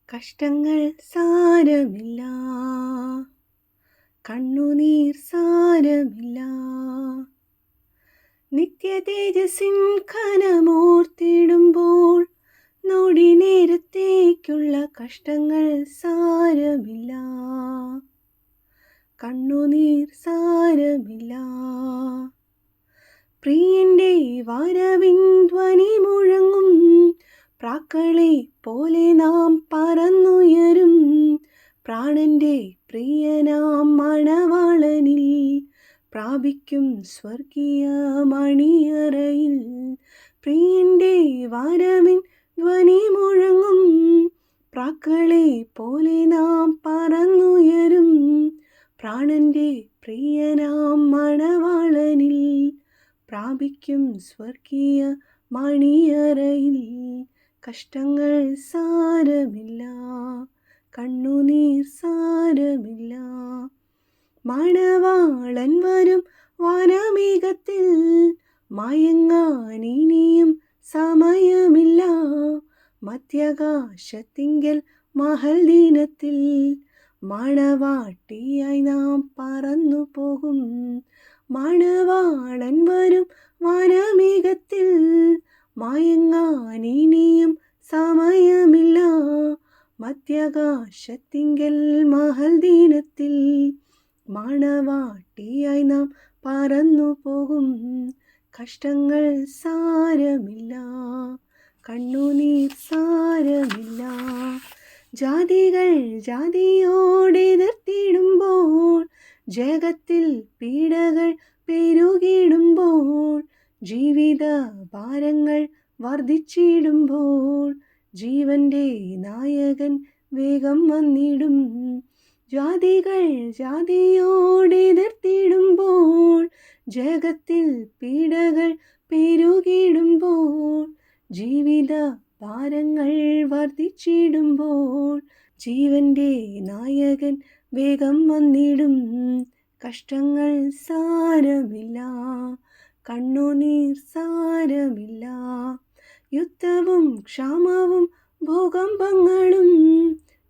കഷ്ടങ്ങൾ സാരമില്ല, കണ്ണുനീർ സാരമില്ല. നിത്യതേജസ്സിൻ ഘനമോർത്തിടുമ്പോൾ നൊടി നേരത്തേക്കുള്ള കഷ്ടങ്ങൾ സാരമില്ല, കണ്ണുനീർ സാരമില്ല. പ്രിയന്റെ വരവിൻ ധ്വനി മുഴങ്ങും പ്രാക്കളെ പോലെ നാം പറന്നുയരും. പ്രാണന്റെ പ്രിയനാം മണവാളനിൽ പ്രാപിക്കും സ്വർഗീയ മണിയറയിൽ. പ്രിയന്റെ വരവിൻ ധ്വനി മുഴങ്ങും പ്രാക്കളെ പോലെ നാം പറന്നുയരും. പ്രാണന്റെ പ്രിയനാം മണവാളനിൽ പ്രാപിക്കും സ്വർഗീയ മണിയറയിൽ. കഷ്ടങ്ങൾ സാരമില്ല, കണ്ണുനീർ സാരമില്ല. മണവാളൻ വരും വനമേഘത്തിൽ, മയങ്ങാൻ ഇനിയും സമയമില്ല. മധ്യാകാശത്തിങ്കൽ മഹൽ ദിനത്തിൽ മണവാട്ടിയായി നാം പറന്നു പോകും. മണവാളൻ വരും വനമേഘത്തിൽ, മയങ്ങാൻ ഇനിയും സമയമില്ല. മധ്യാകാശത്തിങ്കൽ മഹൽ ദിനത്തിൽ മണവാട്ടിയായി നാം പറന്നു പോകും. കഷ്ടങ്ങൾ സാരമില്ല, കണ്ണുനീർ സാരമില്ല. ജാതികൾ ജാതിയോടെതിർത്തിടുമ്പോൾ, ജഗത്തിൽ പീഡകൾ പെരുകിടുമ്പോൾ, ജീവിത ഭാരങ്ങൾ വർദ്ധിച്ചിടുമ്പോൾ, ജീവന്റെ നായകൻ വേഗം വന്നിടും. ജാതികൾ ജാതിയോടെതിർത്തിടുമ്പോൾ, ജഗത്തിൽ പീഡകൾ പെരുകിടുമ്പോൾ, ജീവിത ഭാരങ്ങൾ വർദ്ധിച്ചിടുമ്പോൾ, ജീവന്റെ നായകൻ വേഗം വന്നിടും. കഷ്ടങ്ങൾ സാരമില്ല, കണ്ണുനീർ സാരമില്ല. യുദ്ധവും ക്ഷാമവും ഭൂകമ്പങ്ങളും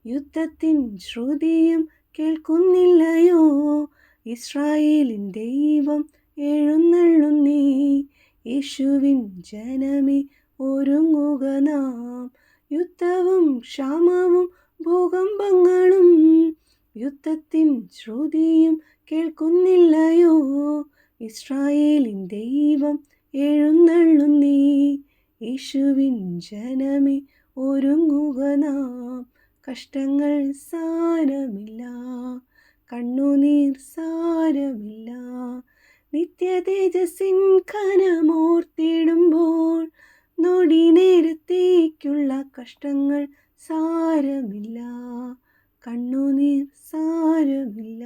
യുദ്ധത്തിൻ ശ്രുതിയും കേൾക്കുന്നില്ലയോ? ഇസ്രായേലിൻ ദൈവം എഴുന്നള്ളുന്നേ. യേശുവിൻ ജനമേ ഒരുങ്ങുക നാം. യുദ്ധവും ക്ഷാമവും ഭൂകമ്പങ്ങളും യുദ്ധത്തിൻ ശ്രുതിയും കേൾക്കുന്നില്ലയോ? ഇസ്രായേലിൻ ദൈവം എഴുന്നള്ളുന്നേ. യേശുവിൻ ജനമേ ഒരുങ്ങുക നാം. കഷ്ടങ്ങൾ സാരമില്ല, കണ്ണുനീർ സാരമില്ല. നിത്യതേജസ്സിൻ ഘനമോർത്തിടുമ്പോൾ നൊടി നേരത്തേക്കുള്ള കഷ്ടങ്ങൾ സാരമില്ല, കണ്ണുനീർ സാരമില്ല.